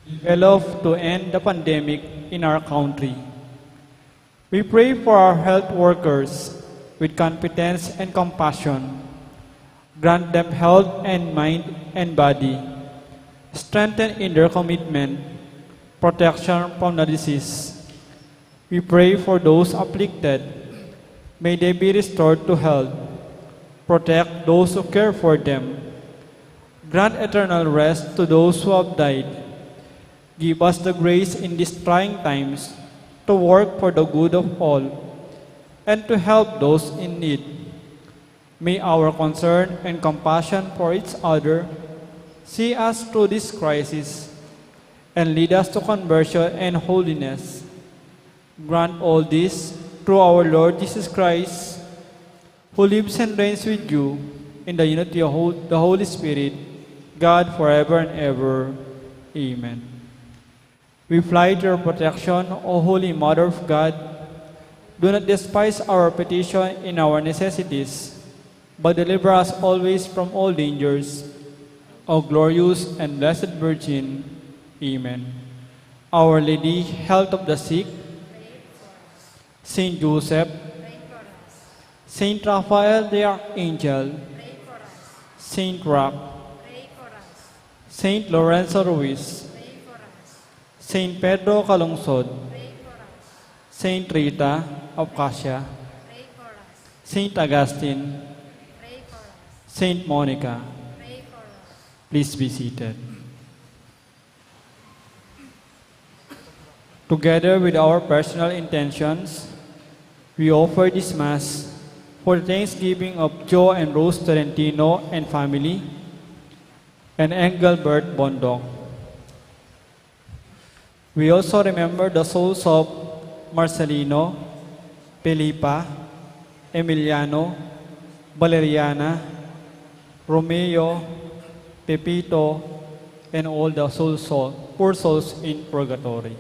develop to end the pandemic in our country. We pray for our health workers with competence and compassion. Grant them health and mind and body. Strengthen in their commitment, protection from the disease. We pray for those afflicted. May they be restored to health. Protect those who care for them. Grant eternal rest to those who have died. Give us the grace in these trying times to work for the good of all and to help those in need. May our concern and compassion for each other see us through this crisis and lead us to conversion and holiness. Grant all this through our Lord Jesus Christ, who lives and reigns with you in the unity of the Holy Spirit, God forever and ever. Amen. We fly to your protection, O Holy Mother of God. Do not despise our petition in our necessities, but deliver us always from all dangers. O glorious and blessed Virgin. Amen. Our Lady, health of the sick, Saint Joseph, Saint Raphael the Archangel, Saint Roch, Saint Lorenzo Ruiz, Saint Pedro Calungsod, Saint Rita of Cassia, Saint Augustine, Saint Monica. Please be seated. Together with our personal intentions, we offer this Mass for the thanksgiving of Joe and Rose Tolentino and family, and Engelbert Bondok. We also remember the souls of Marcelino, Felipa, Emiliano, Valeriana, Romeo, Pepito, and all the poor souls in purgatory.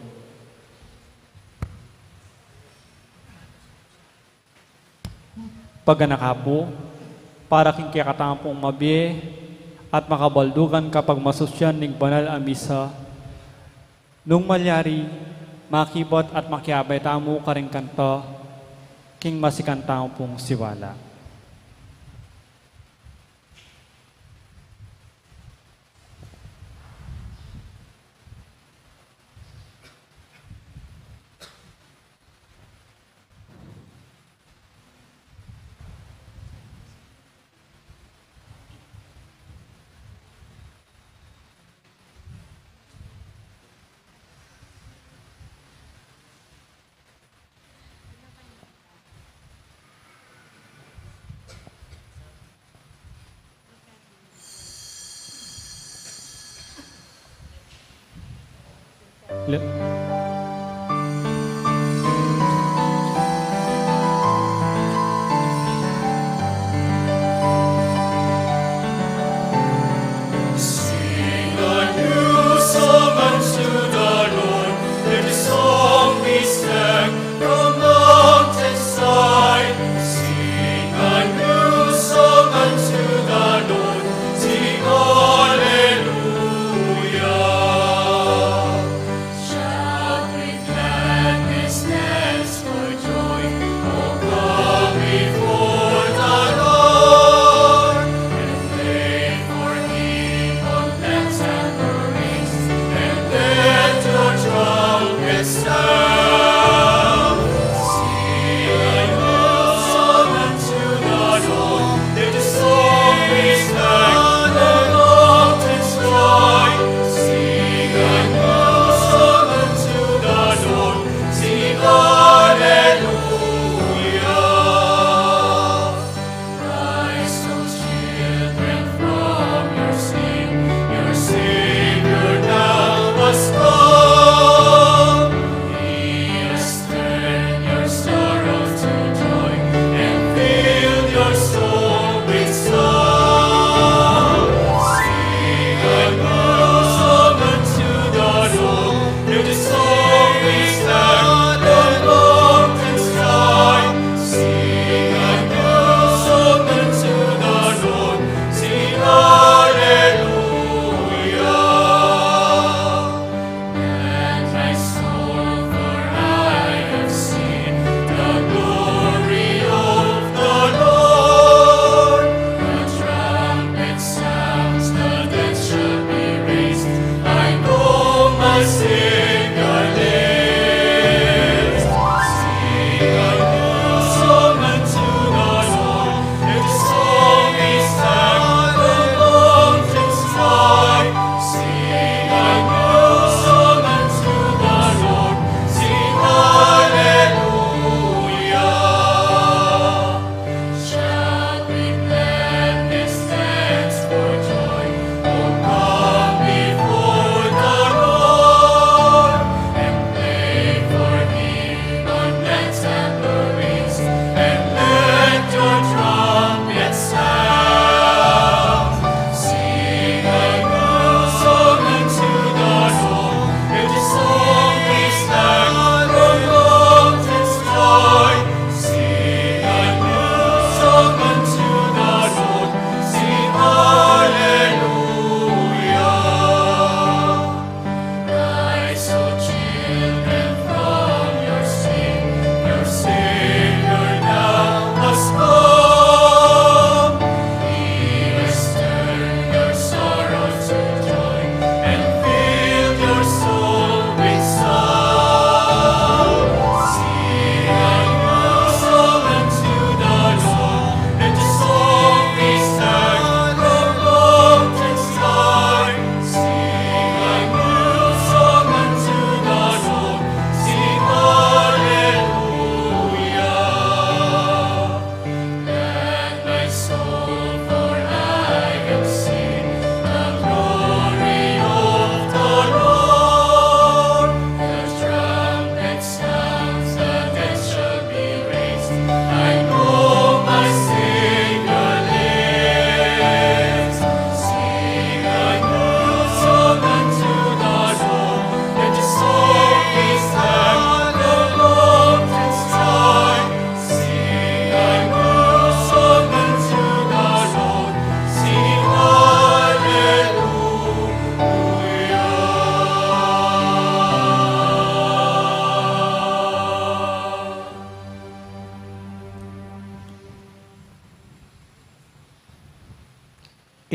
Paganakapo, para king kikatampong mabiye at makabaldugan kapag masusyan ning banal a misa, nung malyari, makibot at makiabay tamo karing kanto, king masikantang siwala. Shall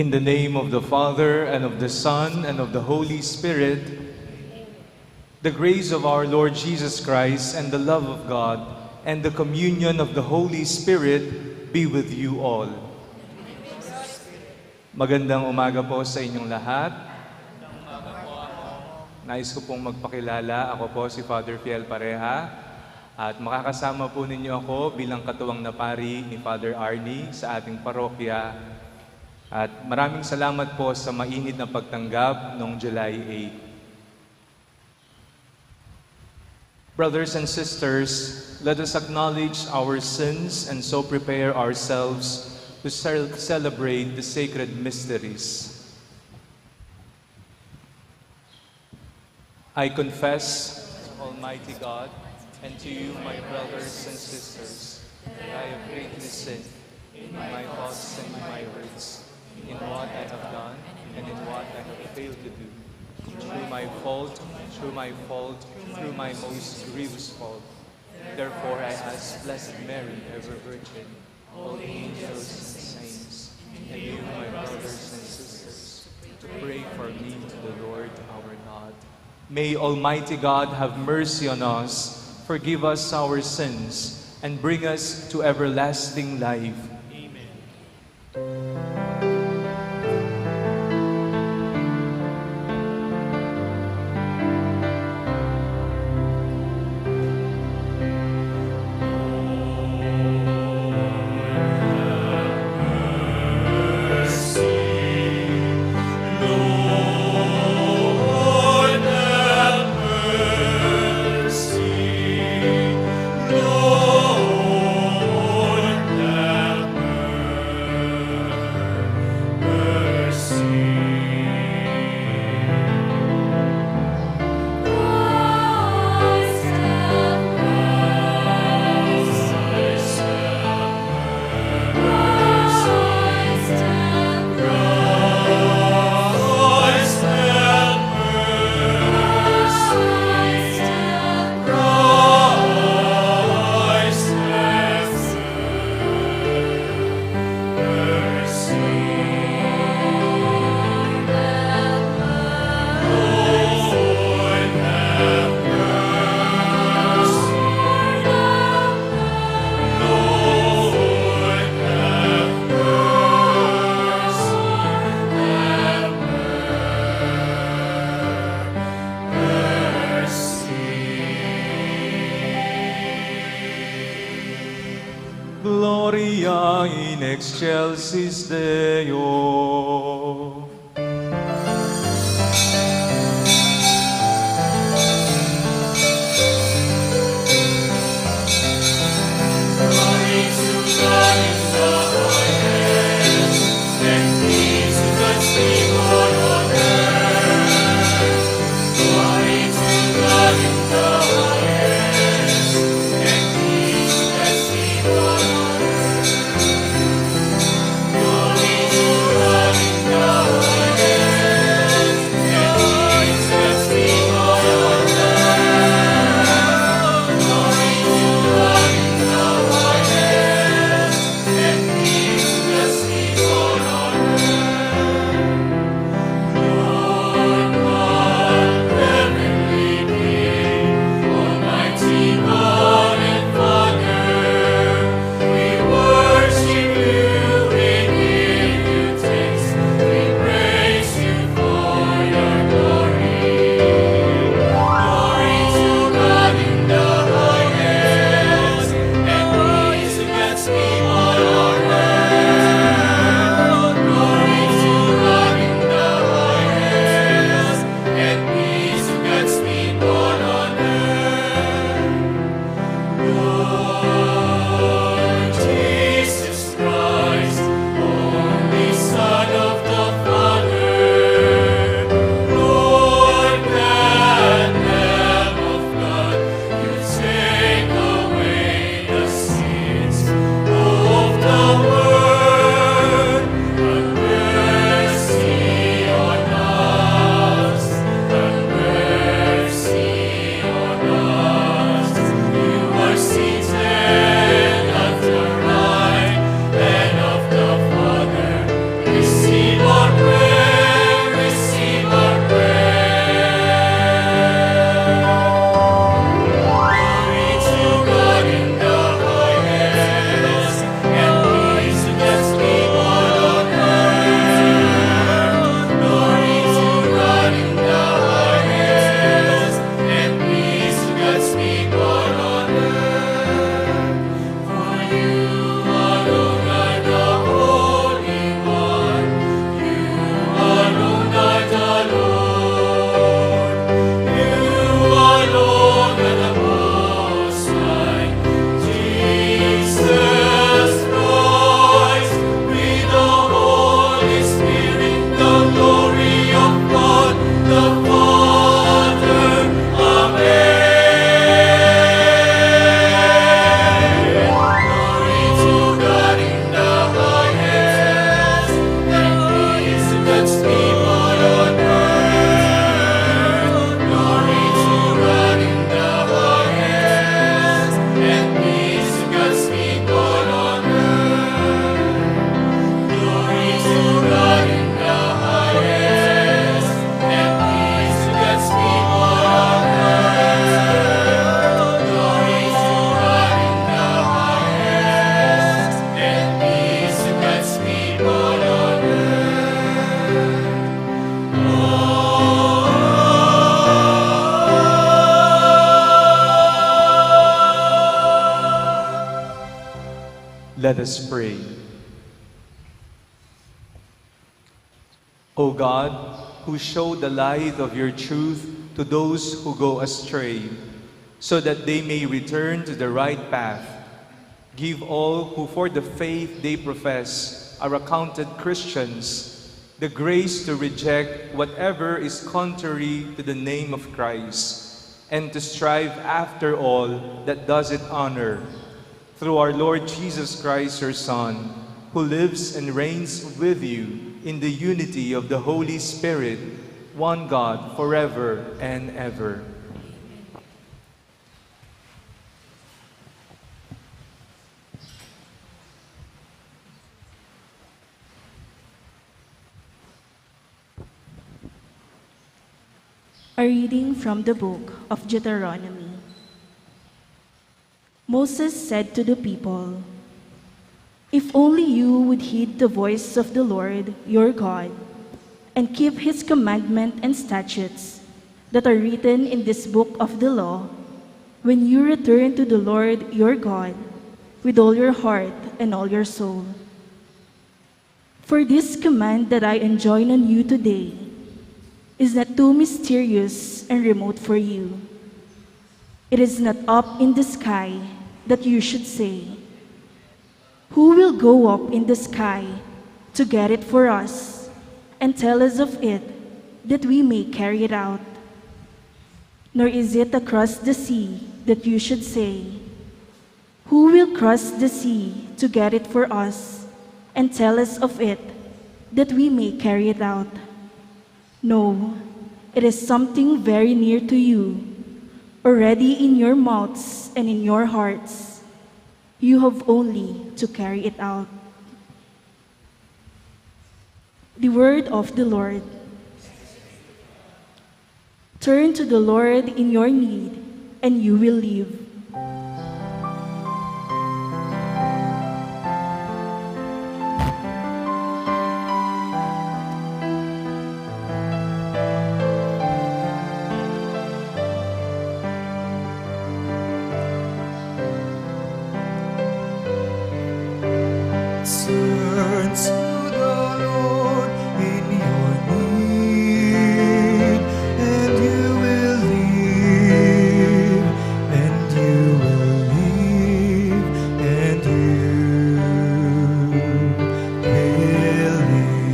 In the name of the Father, and of the Son, and of the Holy Spirit, the grace of our Lord Jesus Christ, and the love of God, and the communion of the Holy Spirit be with you all. Magandang umaga po sa inyong lahat. Nais ko pong magpakilala. Ako po si Father Fiel Pareja. At makakasama po ninyo ako bilang katuwang na pari ni Father Arnie sa ating parokya. At maraming salamat po sa mainit na pagtanggap noong July 8. Brothers and sisters, let us acknowledge our sins and so prepare ourselves to celebrate the sacred mysteries. I confess to Almighty God and to you, my brothers and sisters, that I have greatly sinned in my thoughts and in my words, in what I have done and in what I have failed to do, through my fault, through my most grievous fault. Therefore I ask Blessed Mary, ever Virgin, all angels and saints, and you, my brothers and sisters, to pray for me to the Lord our God. May Almighty God have mercy on us, forgive us our sins, and bring us to everlasting life. Gloria in excelsis Deo. Glory to God in the highest, and peace to the people on earth. Glory to God in the highest, and peace to the people on earth. Let us pray. O God, who show the light of your truth to those who go astray, so that they may return to the right path, give all who for the faith they profess are accounted Christians the grace to reject whatever is contrary to the name of Christ, and to strive after all that does it honor. Through our Lord Jesus Christ, your Son, who lives and reigns with you in the unity of the Holy Spirit, one God, forever and ever. A reading from the book of Deuteronomy. Moses said to the people, "If only you would heed the voice of the Lord your God, and keep his commandment and statutes that are written in this book of the law, when you return to the Lord your God with all your heart and all your soul. For this command that I enjoin on you today is not too mysterious and remote for you. It is not up in the sky that you should say, 'Who will go up in the sky to get it for us and tell us of it, that we may carry it out?' Nor is it across the sea that you should say, 'Who will cross the sea to get it for us and tell us of it, that we may carry it out?' No, it is something very near to you, already in your mouths and in your hearts. You have only to carry it out." The word of the Lord. Turn to the Lord in your need, and you will live. Turn to the Lord in your need, and you will live, and you will live, and you will live.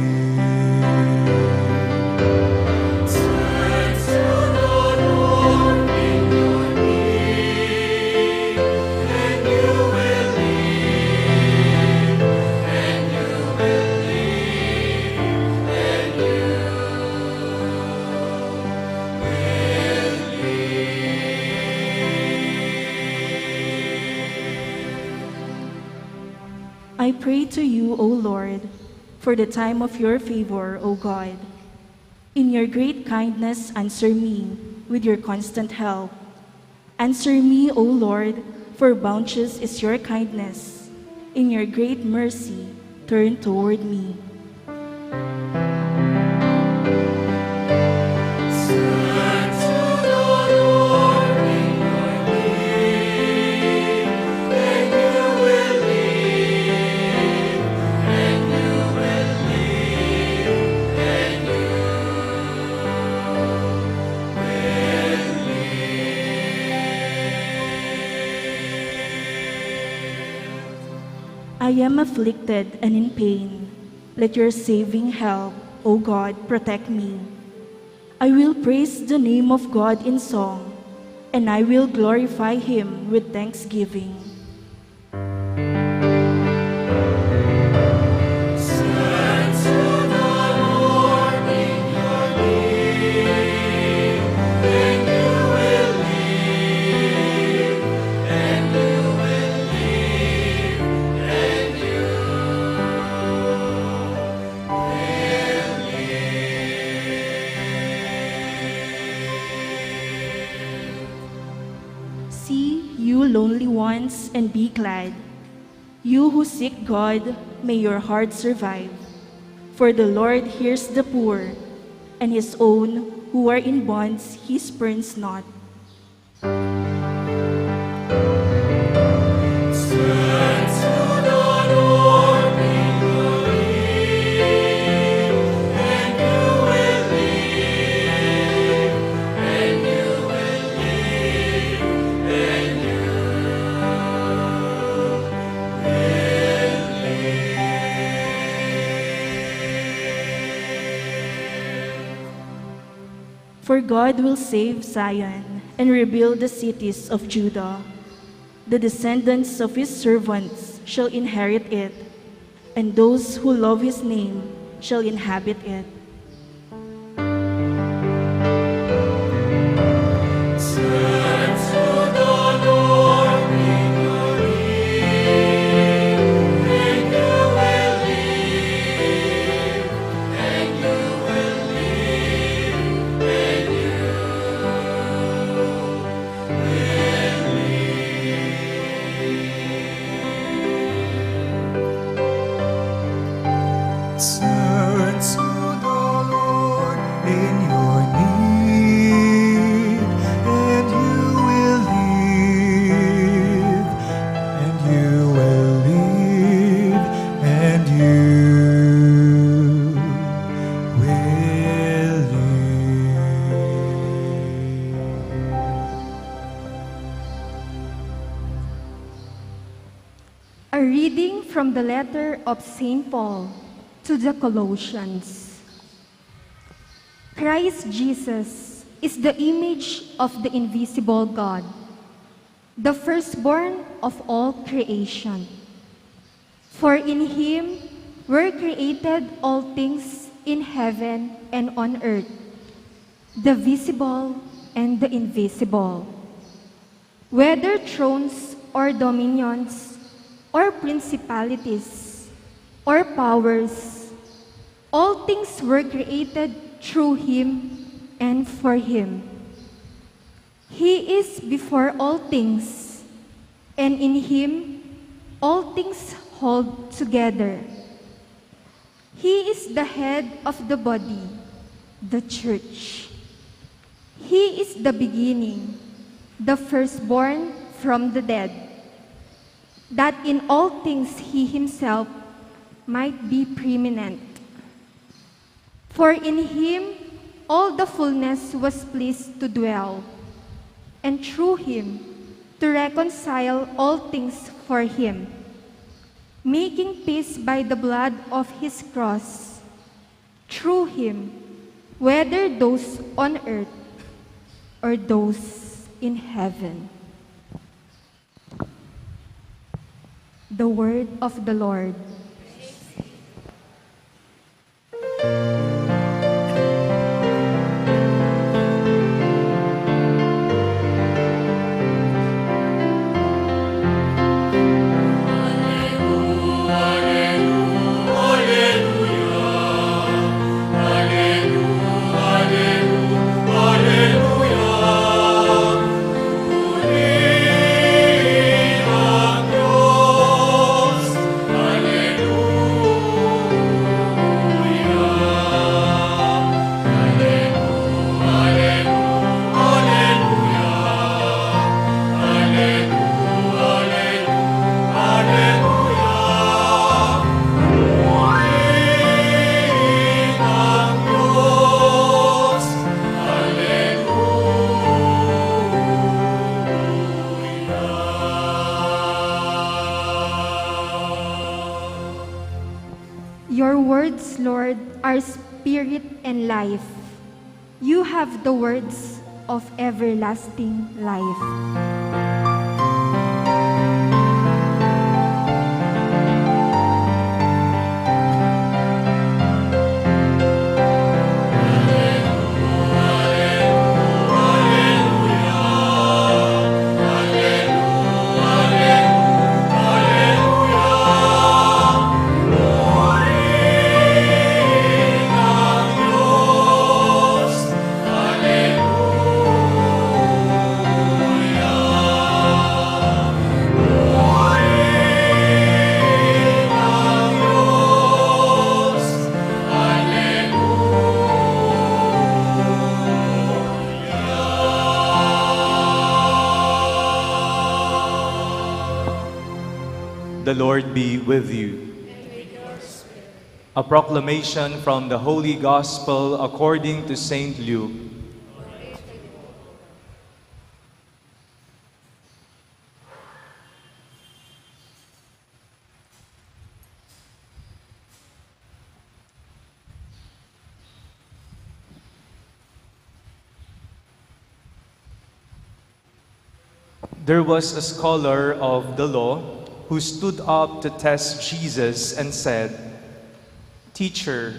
Turn to the Lord in your need, and you will live, and you will live, and you will I pray to you, O Lord, for the time of your favor, O God. In your great kindness, answer me with your constant help. Answer me, O Lord, for bounteous is your kindness. In your great mercy, turn toward me. turn to the Lord in your need, and you will live, and you will live, and you I am afflicted and in pain. Let your saving help, O God, protect me. I will praise the name of God in song, and I will glorify him with thanksgiving. turn to the Lord in your need, and you will live, and you will live, and you will See, you lonely ones, and be glad. You who seek God, may your heart survive. For the Lord hears the poor, and his own who are in bonds he spurns not. turn to the For God will save Zion and rebuild the cities of Judah. The descendants of his servants shall inherit it, and those who love his name shall inhabit it. Turn to the Lord in your need, and you will live, and you will live, and you will live. A reading from the letter of St. Paul to the Colossians. Christ Jesus is the image of the invisible God, the firstborn of all creation. For in him were created all things in heaven and on earth, the visible and the invisible, whether thrones or dominions, or principalities, or powers. All things were created through him and for him. He is before all things, and in him all things hold together. He is the head of the body, the church. He is the beginning, the firstborn from the dead, that in all things he himself might be preeminent. For in him all the fullness was pleased to dwell, and through him to reconcile all things for him, making peace by the blood of his cross. Through him, whether those on earth or those in heaven. The word of the Lord. Your words, Lord, are spirit and life. You have the words of everlasting life. The Lord be with you. A proclamation from the Holy Gospel according to St. Luke. There was a scholar of the law who stood up to test Jesus and said, "Teacher,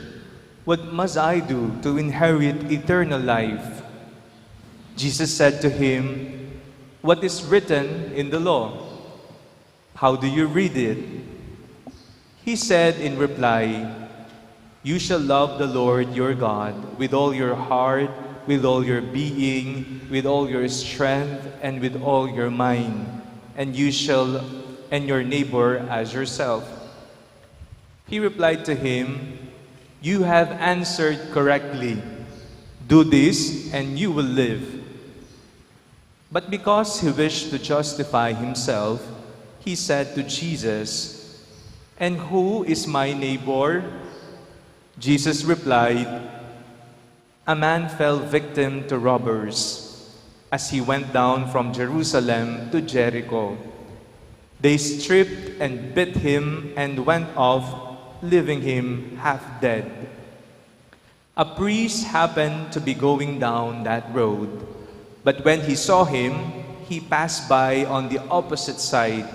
what must I do to inherit eternal life?" Jesus said to him, "What is written in the law? How do you read it?" He said in reply, "You shall love the Lord your God with all your heart, with all your being, with all your strength, and with all your mind, and your neighbor as yourself." He replied to him, "You have answered correctly. Do this, and you will live." But because he wished to justify himself, he said to Jesus, "And who is my neighbor?" Jesus replied, "A man fell victim to robbers as he went down from Jerusalem to Jericho. They stripped and beat him and went off, leaving him half dead. A priest happened to be going down that road, but when he saw him, he passed by on the opposite side.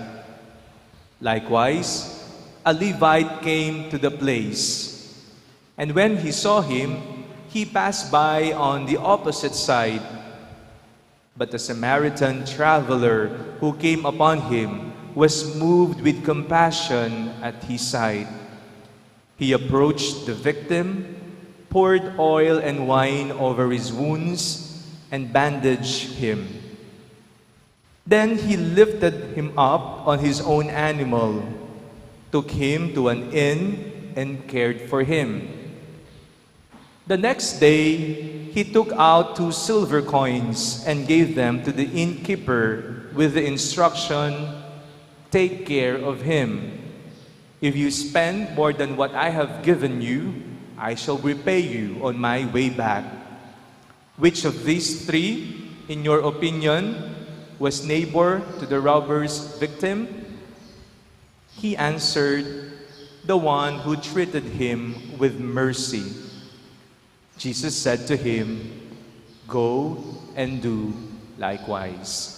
Likewise, a Levite came to the place, and when he saw him, he passed by on the opposite side. But the Samaritan traveler who came upon him was moved with compassion at his sight. He approached the victim, poured oil and wine over his wounds, and bandaged him. Then he lifted him up on his own animal, took him to an inn, and cared for him. The next day, he took out 2 silver coins and gave them to the innkeeper with the instruction, "Take care of him. If you spend more than what I have given you, I shall repay you on my way back." Which of these 3, in your opinion, was neighbor to the robber's victim? He answered, "The one who treated him with mercy." Jesus said to him, "Go and do likewise."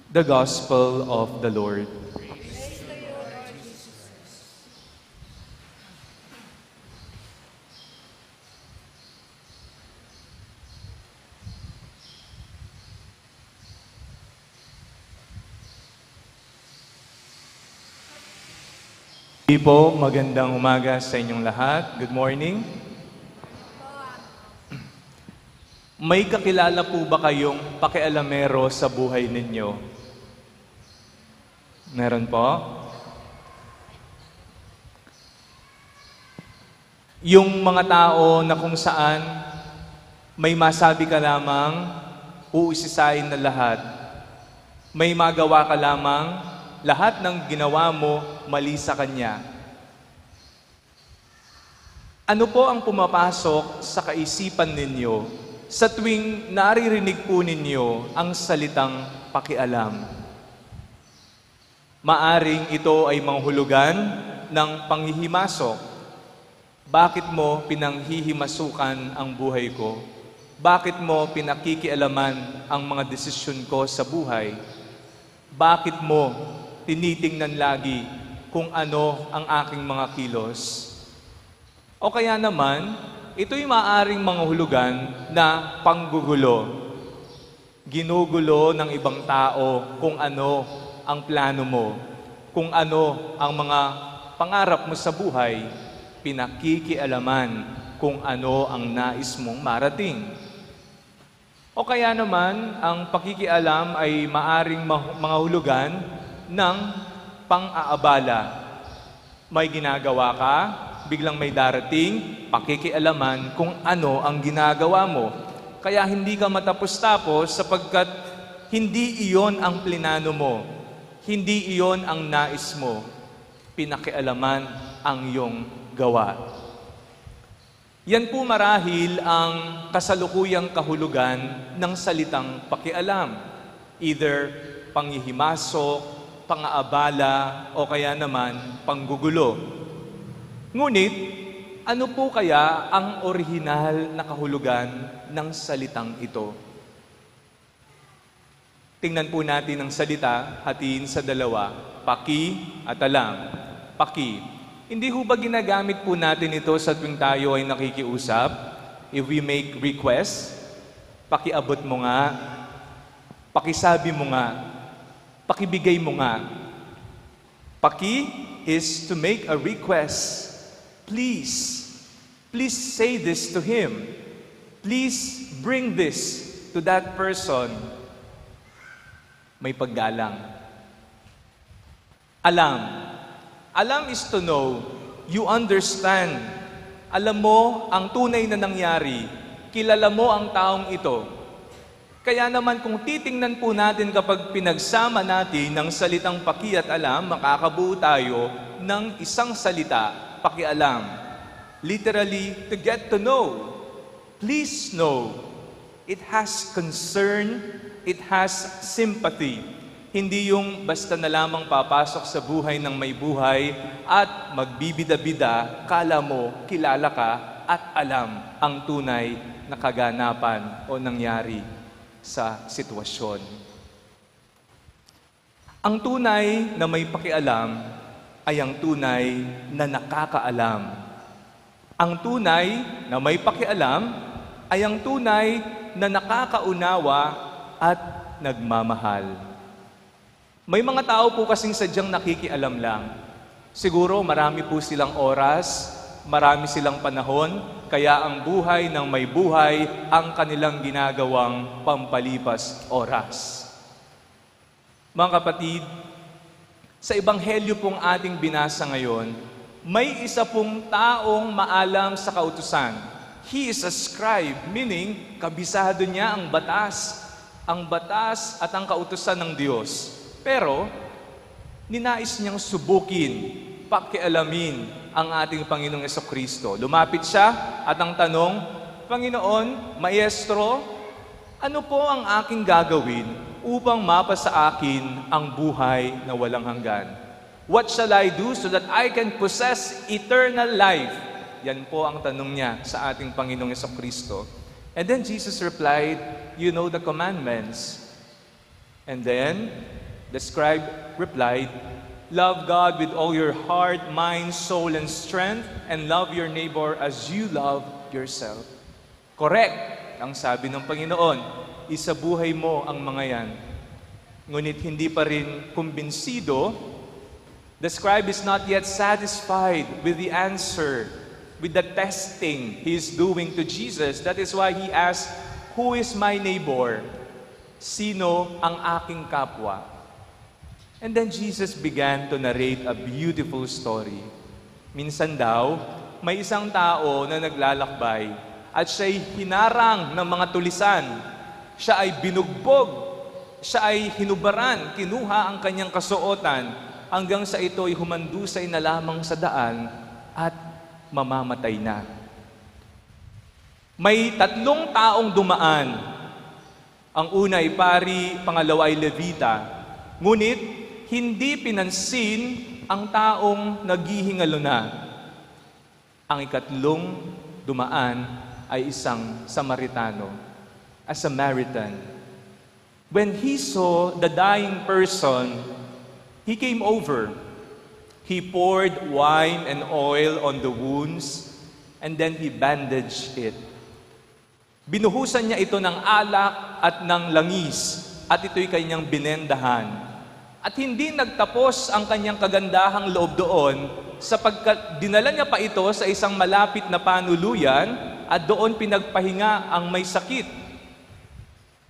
The Gospel of the Lord. Po, magandang umaga sa inyong lahat. Good morning. May kakilala po ba kayong pakialamero sa buhay ninyo? Meron po? Yung mga tao na kung saan may masabi ka lamang, uisisain na lahat. May magawa ka lamang, lahat ng ginawa mo mali sa kanya. Ano po ang pumapasok sa kaisipan ninyo sa tuwing naririnig po ninyo ang salitang pakialam? Maaring ito ay manghulugan ng panghihimasok. Bakit mo pinanghihimasukan ang buhay ko? Bakit mo pinakikialaman ang mga desisyon ko sa buhay? Bakit mo tinitingnan lagi kung ano ang aking mga kilos? O kaya naman, ito'y maaaring manghulugan na panggugulo. Ginugulo ng ibang tao kung ano ang plano mo, kung ano ang mga pangarap mo sa buhay, pinakikialaman kung ano ang nais mong marating. O kaya naman, ang pakikialam ay maaring manghulugan ng pang-aabala. May ginagawa ka, biglang may darating, pakikialaman kung ano ang ginagawa mo. Kaya hindi ka matapos-tapos sapagkat hindi iyon ang plinano mo. Hindi iyon ang nais mo. Pinakialaman ang iyong gawa. Yan po marahil ang kasalukuyang kahulugan ng salitang pakialam. Either panghihimasok, pang-aabala, o kaya naman panggugulo. Ngunit, ano po kaya ang orihinal na kahulugan ng salitang ito? Tingnan po natin ang salita, hatiin sa dalawa, paki at alam. Paki. Hindi ho ba ginagamit po natin ito sa tuwing tayo ay nakikiusap? If we make requests, pakiabot mo nga, pakisabi mo nga, pakibigay mo nga. Paki is to make a request. Please say this to him. Please bring this to that person. May paggalang. Alam. Alam is to know. You understand. Alam mo ang tunay na nangyari. Kilala mo ang taong ito. Kaya naman kung titingnan po natin kapag pinagsama natin ng salitang paki at alam, makakabuo tayo ng isang salita, pakialam. Literally, to get to know. Please know. It has concern, it has sympathy. Hindi yung basta na lamang papasok sa buhay ng may buhay at magbibida-bida, kala mo, kilala ka at alam ang tunay na kaganapan o nangyari sa sitwasyon. Ang tunay na may pakialam ay ang tunay na nakakaalam. Ang tunay na may pakialam ay ang tunay na nakakaunawa at nagmamahal. May mga tao po kasing sadyang nakikialam lang. Siguro marami po silang oras, marami silang panahon, kaya ang buhay ng may buhay ang kanilang ginagawang pampalipas oras. Mga kapatid, sa ebanghelyo pong ating binasa ngayon, may isa pong taong maalam sa kautusan. He is a scribe, meaning kabisado niya ang batas at ang kautusan ng Diyos. Pero, ninais niyang subukin, pakialamin ang ating Panginoong Jesucristo. Lumapit siya at ang tanong, Panginoon, Maestro, ano po ang aking gagawin upang mapasa akin ang buhay na walang hanggan? What shall I do so that I can possess eternal life? Yan po ang tanong niya sa ating Panginoong Jesucristo. And then Jesus replied, you know the commandments. And then the scribe replied, love God with all your heart, mind, soul, and strength, and love your neighbor as you love yourself. Correct, ang sabi ng Panginoon, isabuhay mo ang mga yan. Ngunit hindi pa rin kumbinsido. The scribe is not yet satisfied with the answer, with the testing he is doing to Jesus. That is why he asked, who is my neighbor? Sino ang aking kapwa? And then Jesus began to narrate a beautiful story. Minsan daw, may isang tao na naglalakbay at siya'y hinarang ng mga tulisan. Siya ay binugbog. Siya ay hinubaran, kinuha ang kanyang kasuotan hanggang sa ito'y humandusay na lamang sa daan at mamamatay na. May 3 taong dumaan. Ang una ay pari, pangalawa ay levita. Ngunit, hindi pinansin ang taong naghihingalo na. Ang ikatlong dumaan ay isang Samaritano, a Samaritan. When he saw the dying person, he came over. He poured wine and oil on the wounds, and then he bandaged it. Binuhusan niya ito ng alak at ng langis, at ito'y kanyang binendahan. At hindi nagtapos ang kanyang kagandahang loob doon, sapagkat dinala niya pa ito sa isang malapit na panuluyan, at doon pinagpahinga ang may sakit.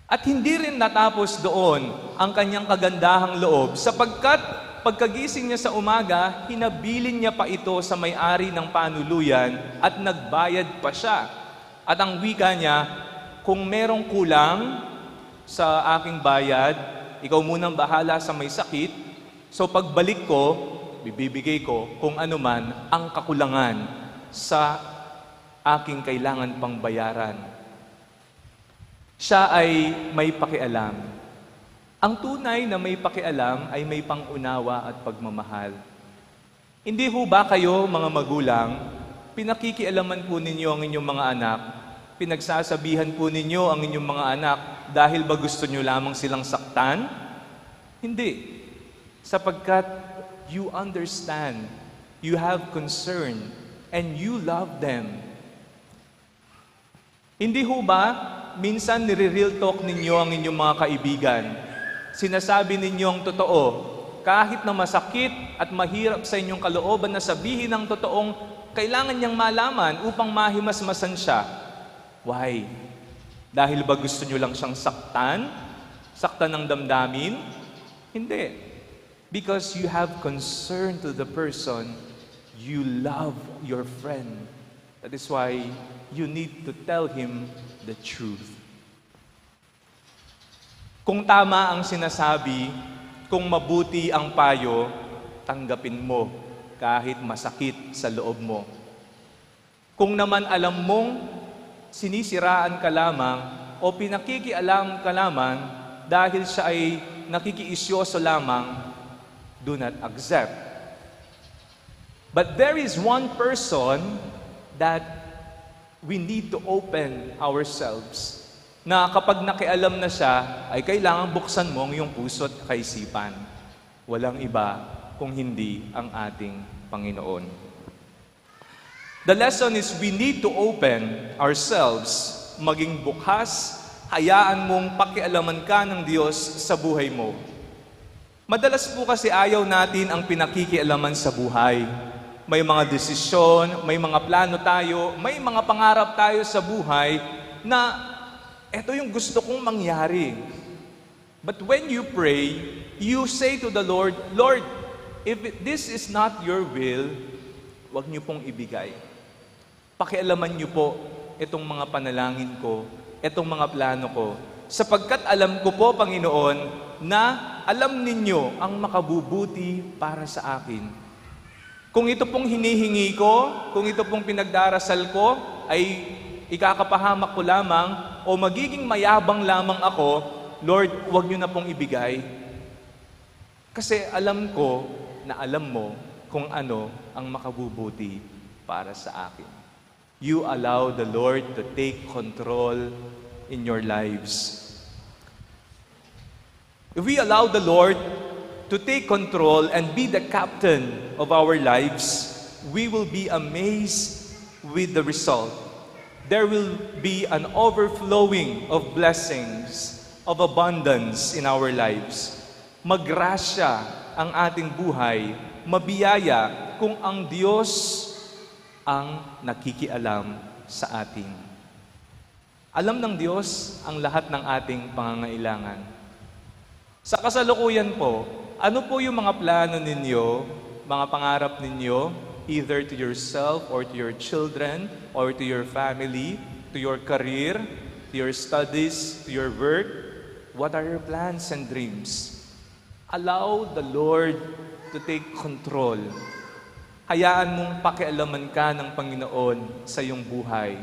At hindi rin natapos doon ang kanyang kagandahang loob, sapagkat pagkagising niya sa umaga, hinabilin niya pa ito sa may-ari ng panuluyan at nagbayad pa siya. At ang wika niya, kung merong kulang sa aking bayad, ikaw munang bahala sa may sakit, so pagbalik ko, bibigay ko kung ano man ang kakulangan sa aking kailangan pang bayaran. Siya ay may pakialam. Ang tunay na may pakialam ay may pangunawa at pagmamahal. Hindi ho ba kayo, mga magulang, pinakikialaman po ninyo ang inyong mga anak Pinagsasabihan po ninyo ang inyong mga anak dahil ba gusto nyo lamang silang saktan? Hindi. Sapagkat you understand, you have concern, and you love them. Hindi ho ba, minsan nire-real talk ninyo ang inyong mga kaibigan. Sinasabi ninyo ang totoo, kahit na masakit at mahirap sa inyong kalooban na sabihin ang totoong kailangan niyang malaman upang mahimasmasan siya. Why? Dahil ba gusto niyo lang siyang saktan? Saktan ng damdamin? Hindi. Because you have concern to the person, you love your friend. That is why you need to tell him the truth. Kung tama ang sinasabi, kung mabuti ang payo, tanggapin mo kahit masakit sa loob mo. Kung naman alam mong sinisiraan ka lamang o pinakikialam ka lamang dahil siya ay nakikiisyoso lamang, do not accept. But there is one person that we need to open ourselves, na kapag nakialam na siya, ay kailangan buksan mo ang iyong puso at kaisipan. Walang iba kung hindi ang ating Panginoon. The lesson is we need to open ourselves, maging bukas, hayaan mong pakialaman ka ng Diyos sa buhay mo. Madalas po kasi ayaw natin ang pinakikialaman sa buhay. May mga desisyon, may mga plano tayo, may mga pangarap tayo sa buhay na ito yung gusto kong mangyari. But when you pray, you say to the Lord, Lord, if this is not your will, huwag niyo pong ibigay. Pakialaman niyo po itong mga panalangin ko, itong mga plano ko. Sapagkat alam ko po, Panginoon, na alam ninyo ang makabubuti para sa akin. Kung ito pong hinihingi ko, kung ito pong pinagdarasal ko, ay ikakapahamak ko lamang o magiging mayabang lamang ako, Lord, huwag niyo na pong ibigay. Kasi alam ko na alam mo kung ano ang makabubuti para sa akin. You allow the Lord to take control in your lives. If we allow the Lord to take control and be the captain of our lives, we will be amazed with the result. There will be an overflowing of blessings, of abundance in our lives. Magrasya ang ating buhay, mabiyaya kung ang Diyos ang nakikialam sa atin. Alam ng Diyos ang lahat ng ating pangangailangan. Sa kasalukuyan po, ano po yung mga plano ninyo, mga pangarap ninyo, either to yourself or to your children or to your family, to your career, to your studies, to your work? What are your plans and dreams? Allow the Lord to take control. Hayaan mong pakialaman ka ng Panginoon sa iyong buhay.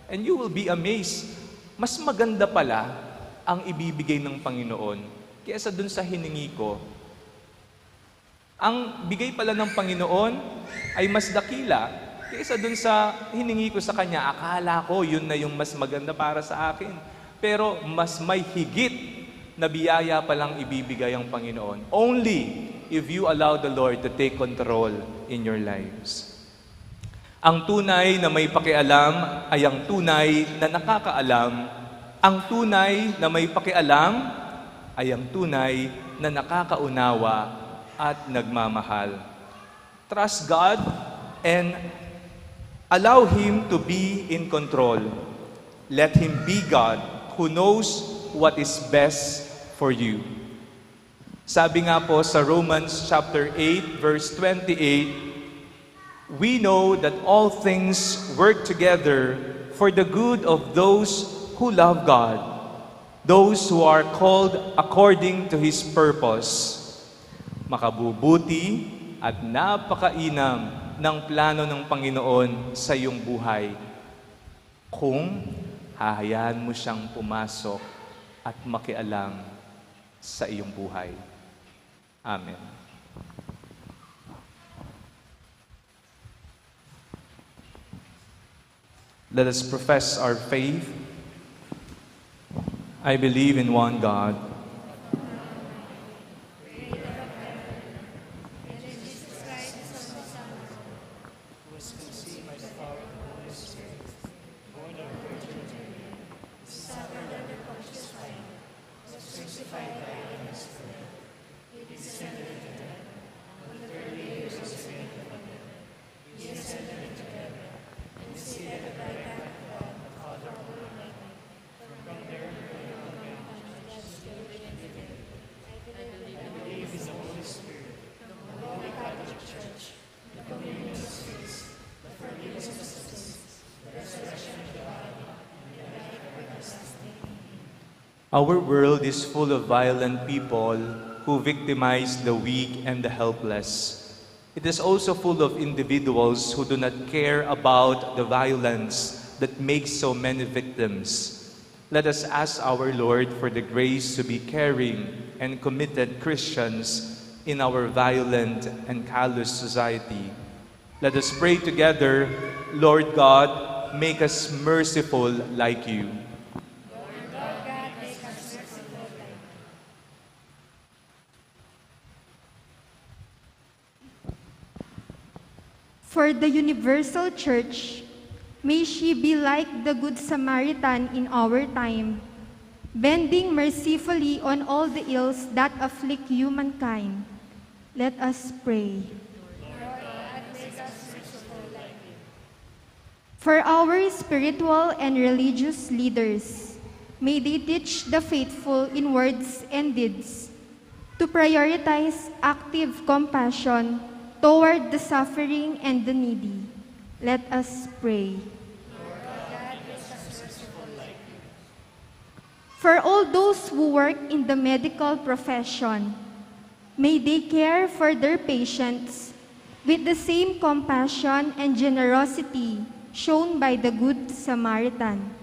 And you will be amazed. Mas maganda pala ang ibibigay ng Panginoon kaysa dun sa hiningi ko. Ang bigay pala ng Panginoon ay mas dakila kaysa dun sa hiningi ko sa Kanya. Akala ko yun na yung mas maganda para sa akin. Pero mas may higit na biyaya palang ibibigay ang Panginoon. Only if you allow the Lord to take control in your lives. Ang tunay na may pakialam ay ang tunay na nakakaalam. Ang tunay na may pakialam ay ang tunay na nakakaunawa at nagmamahal. Trust God and allow Him to be in control. Let Him be God who knows what is best for you. Sabi nga po sa Romans chapter 8 verse 28, we know that all things work together for the good of those who love God, those who are called according to His purpose. Makabubuti at napakainam ng plano ng Panginoon sa iyong buhay kung hahayaan mo siyang pumasok at makialam sa iyong buhay. Amen. Let us profess our faith. I believe in one God, Our world is full of violent people who victimize the weak and the helpless. It is also full of individuals who do not care about the violence that makes so many victims. Let us ask our Lord for the grace to be caring and committed Christians in our violent and callous society. Let us pray together, Lord God, make us merciful like you. For the universal church, may she be like the Good Samaritan in our time, bending mercifully on all the ills that afflict humankind. Let us pray. For our spiritual and religious leaders, may they teach the faithful in words and deeds to prioritize active compassion toward the suffering and the needy. Let us pray. For all those who work in the medical profession, may they care for their patients with the same compassion and generosity shown by the Good Samaritan.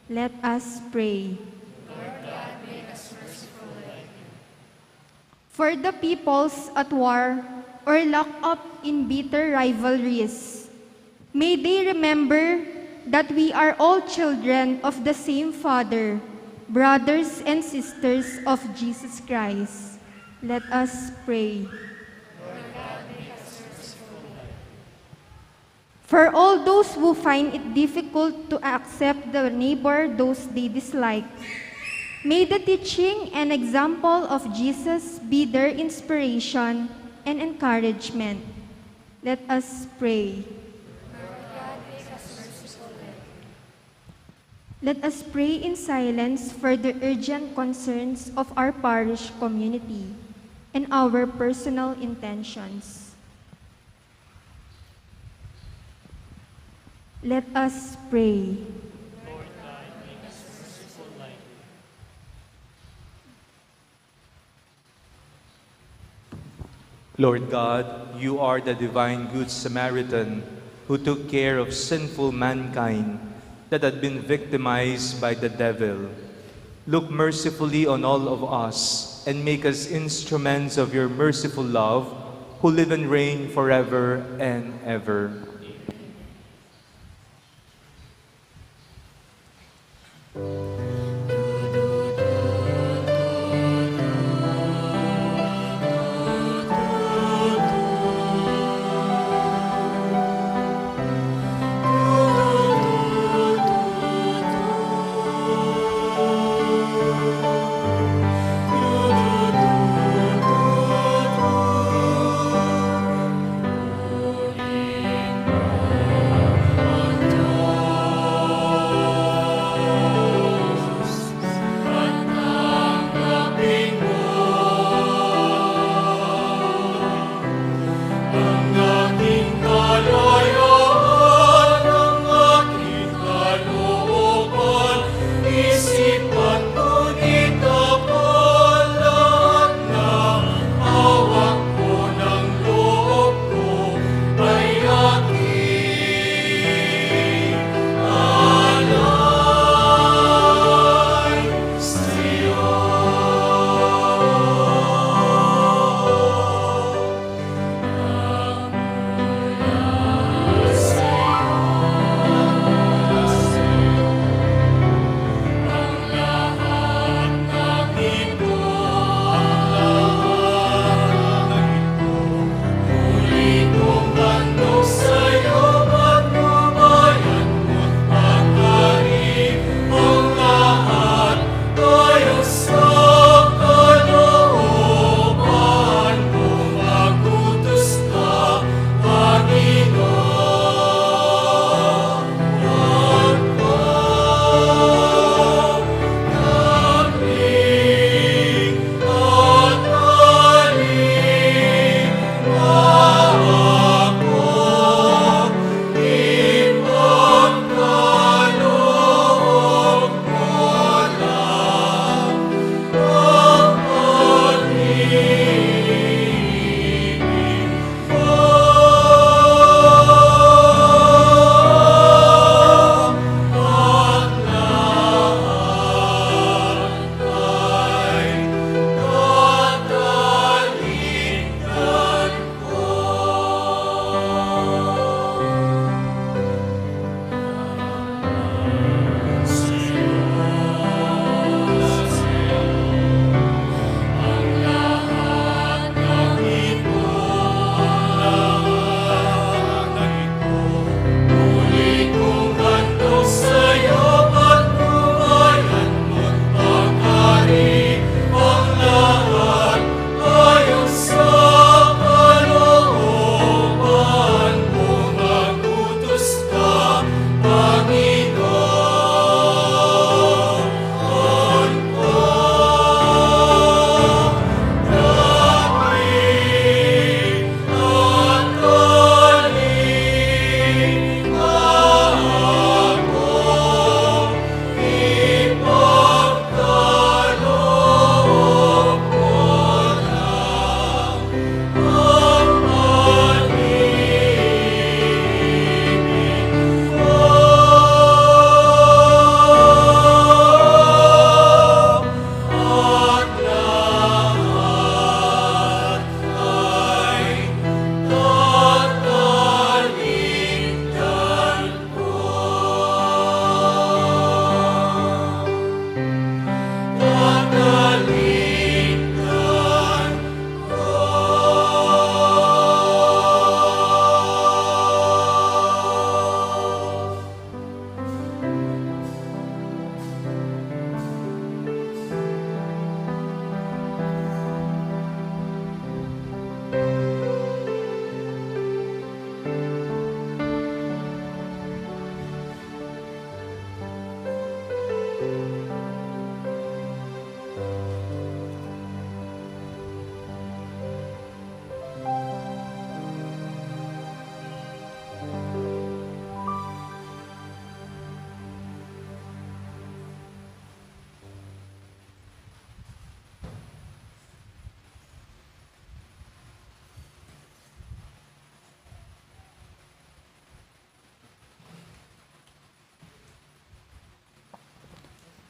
Let us pray. For the peoples at war or locked up in bitter rivalries, may they remember that we are all children of the same Father, brothers and sisters of Jesus Christ. Let us pray. For all those who find it difficult to accept the neighbor those they dislike, may the teaching and example of Jesus be their inspiration and encouragement. Let us pray. Let us pray in silence for the urgent concerns of our parish community and our personal intentions. Let us pray. Lord God, you are the divine Good Samaritan who took care of sinful mankind that had been victimized by the devil. Look mercifully on all of us and make us instruments of your merciful love, who live and reign forever and ever.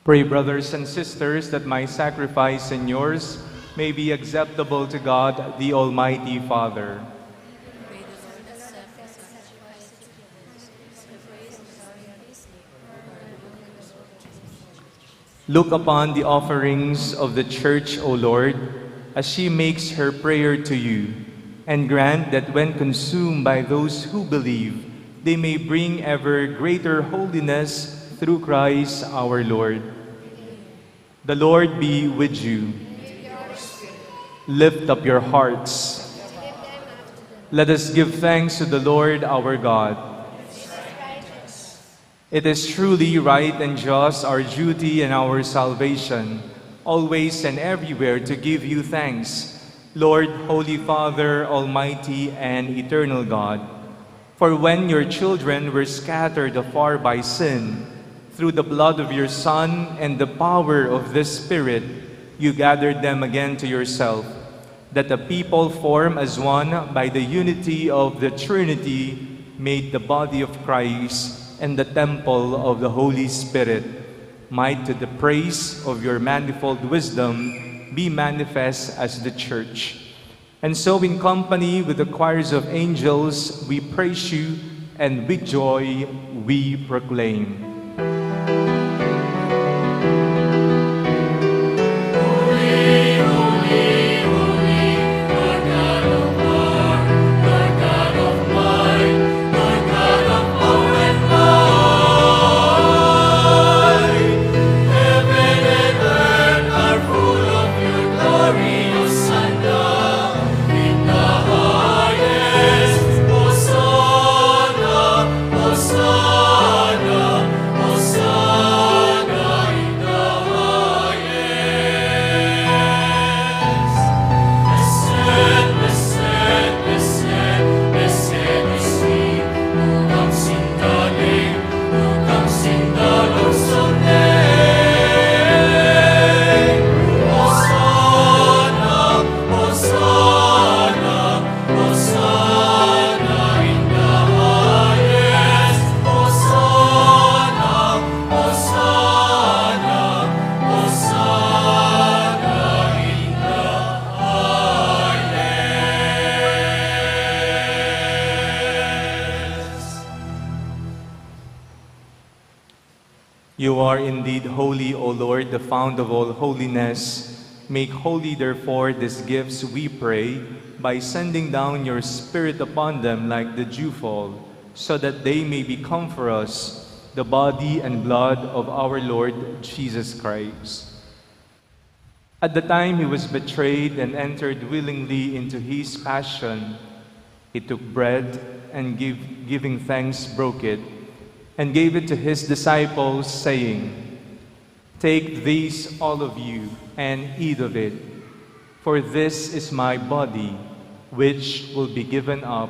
Pray, brothers and sisters, that my sacrifice and yours may be acceptable to God, the Almighty Father. Look upon the offerings of the Church, O Lord, as she makes her prayer to you, and grant that when consumed by those who believe, they may bring ever greater holiness through Christ our Lord. The Lord be with you. Lift up your hearts. Let us give thanks to the Lord our God. It is truly right and just, our duty and our salvation, always and everywhere to give you thanks, Lord, Holy Father, Almighty and eternal God. For when your children were scattered afar by sin, through the blood of your Son and the power of the Spirit, you gathered them again to yourself, that the people formed as one by the unity of the Trinity made the body of Christ and the temple of the Holy Spirit, might to the praise of your manifold wisdom be manifest as the Church. And so in company with the choirs of angels, we praise you, and with joy we proclaim. You are indeed holy, O Lord, the fount of all holiness. Make holy, therefore, these gifts, we pray, by sending down your Spirit upon them like the dewfall, so that they may become for us the body and blood of our Lord Jesus Christ. At the time he was betrayed and entered willingly into his passion, he took bread and giving thanks, broke it, and gave it to his disciples, saying, "Take these, all of you, and eat of it, for this is my body, which will be given up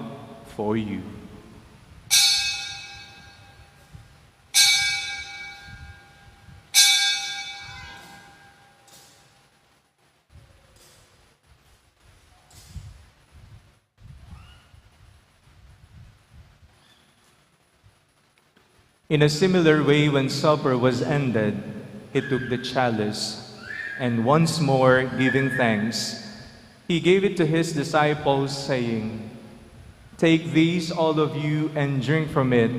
for you." In a similar way, when supper was ended, he took the chalice, and once more giving thanks, he gave it to his disciples, saying, "Take these, all of you, and drink from it,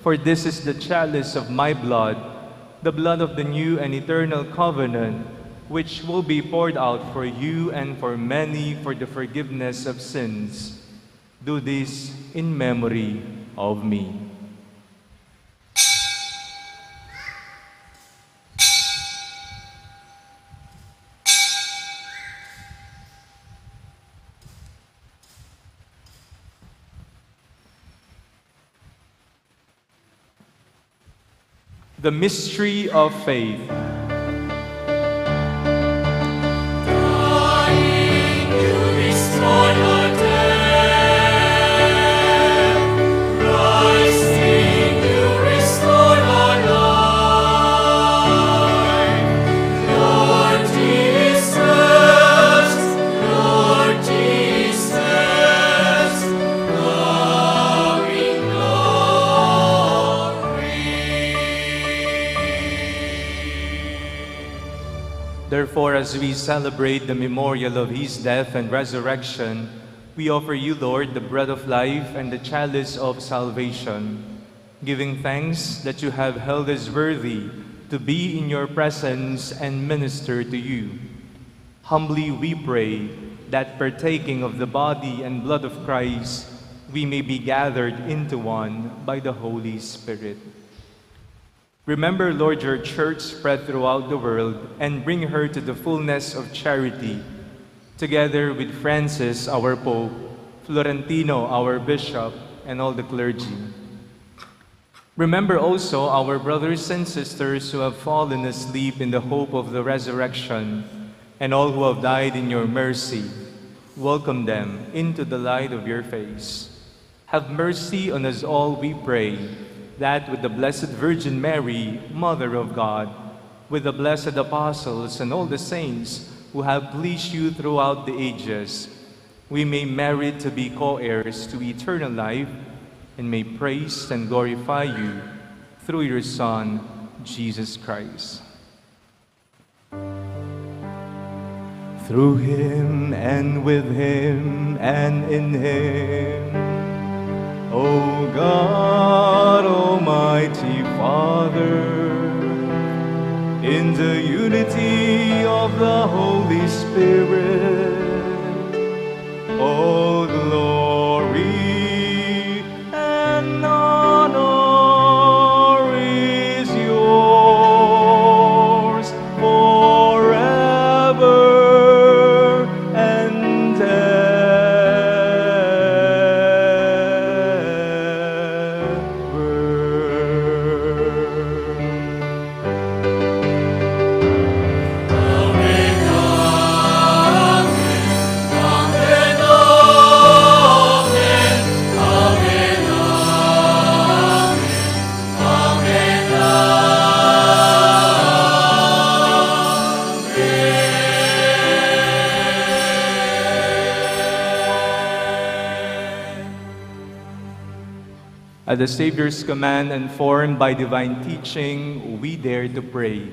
for this is the chalice of my blood, the blood of the new and eternal covenant, which will be poured out for you and for many for the forgiveness of sins. Do this in memory of me." The mystery of faith. Therefore, as we celebrate the memorial of his death and resurrection, we offer you, Lord, the bread of life and the chalice of salvation, giving thanks that you have held us worthy to be in your presence and minister to you. Humbly we pray that partaking of the body and blood of Christ, we may be gathered into one by the Holy Spirit. Remember, Lord, your church spread throughout the world and bring her to the fullness of charity, together with Francis, our Pope, Florentino, our Bishop, and all the clergy. Remember also our brothers and sisters who have fallen asleep in the hope of the resurrection, and all who have died in your mercy. Welcome them into the light of your face. Have mercy on us all, we pray, that with the Blessed Virgin Mary, Mother of God, with the blessed apostles and all the saints who have pleased you throughout the ages, we may merit to be co-heirs to eternal life and may praise and glorify you through your Son, Jesus Christ. Through him and with him and in him, O God, Almighty Father, in the unity of the Holy Spirit, all glory and honor is yours forever and At the Savior's command and formed by divine teaching, we dare to pray.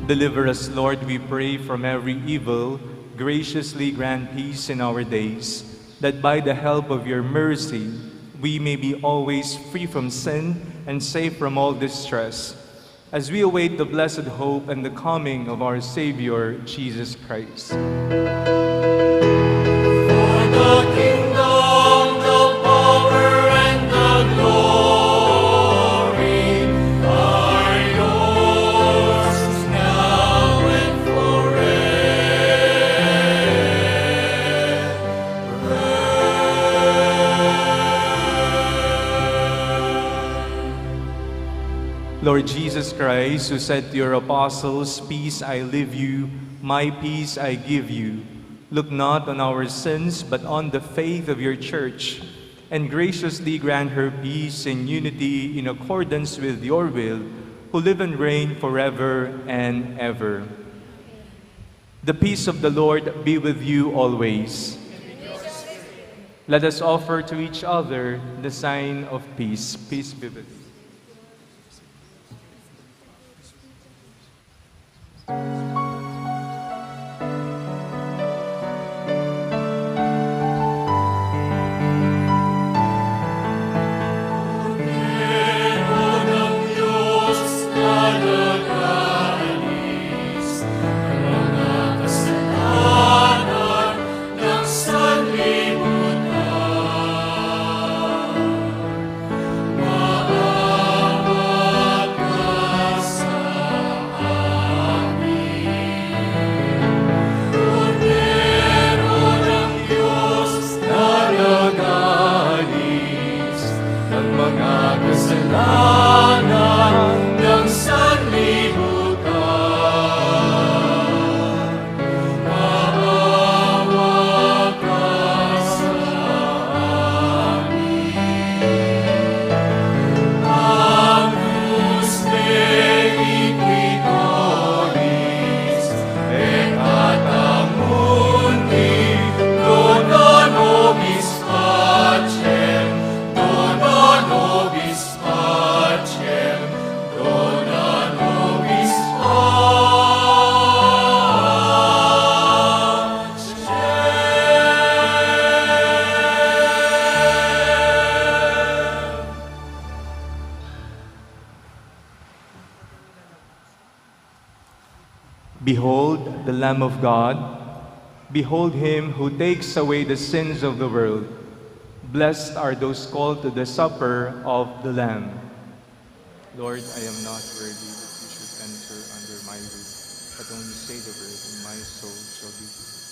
Deliver us, Lord, we pray, from every evil. Graciously grant peace in our days, that by the help of your mercy, we may be always free from sin and safe from all distress, as we await the blessed hope and the coming of our Savior, Jesus Christ. For the kingdom, the power, and the glory are yours now and forever. Lord Jesus Christ, who said to your apostles, "Peace I leave you, my peace I give you," look not on our sins, but on the faith of your church, and graciously grant her peace and unity in accordance with your will, who live and reign forever and ever. The peace of the Lord be with you always. Let us offer to each other the sign of peace. Peace be with you. Behold the Lamb of God. Behold him who takes away the sins of the world. Blessed are those called to the supper of the Lamb. Lord, I am not worthy that you should enter under my roof, but only say the word, and my soul shall be healed.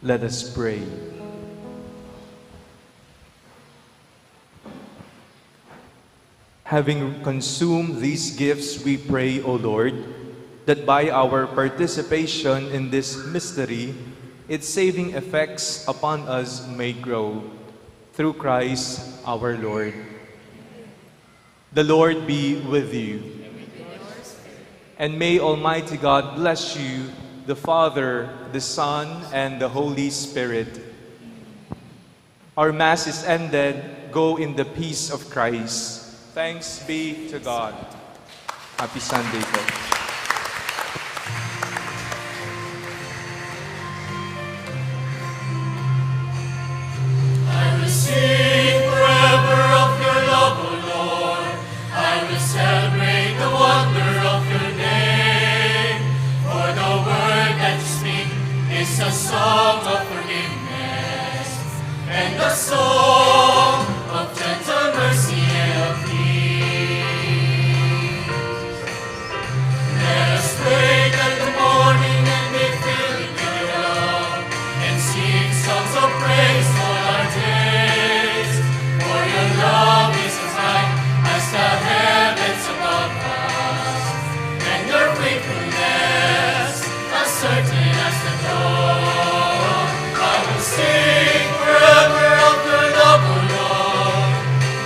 Let us pray. Having consumed these gifts, we pray, O Lord, that by our participation in this mystery, its saving effects upon us may grow. Through Christ our Lord. The Lord be with you. And may Almighty God bless you, the Father, the Son, and the Holy Spirit. Our Mass is ended. Go in the peace of Christ. Thanks be to God. Happy Sunday po. I will sing forever of your love, O Lord. I will celebrate the wonder of your name. For the word that you speak is a song of forgiveness and a song of gentle mercy and of peace. Let us wake at the morning and be filled with your love and sing songs of praise all our days. For your love is as high as the heavens above us, and your faithfulness as certain as the dawn. I will sing forever of your love, O Lord.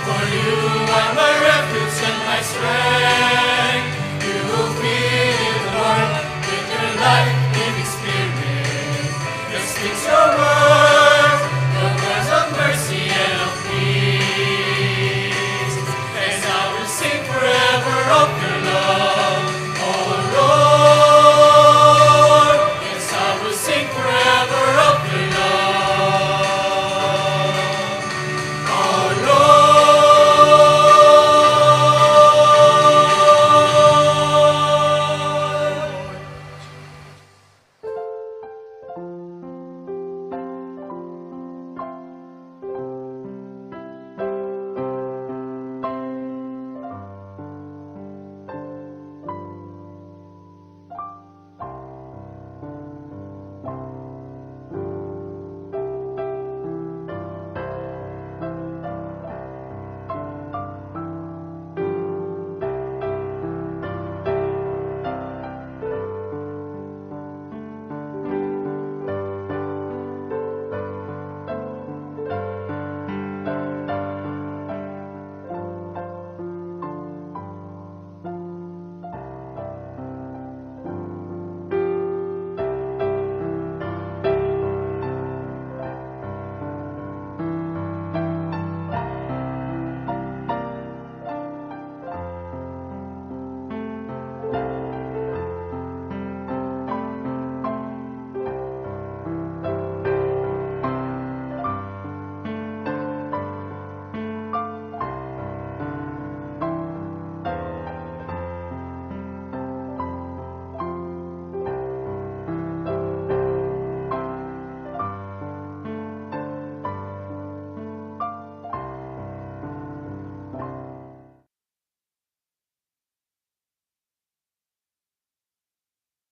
For you are my refuge and my strength. You fill the world with your life-giving spirit. Just speak your word.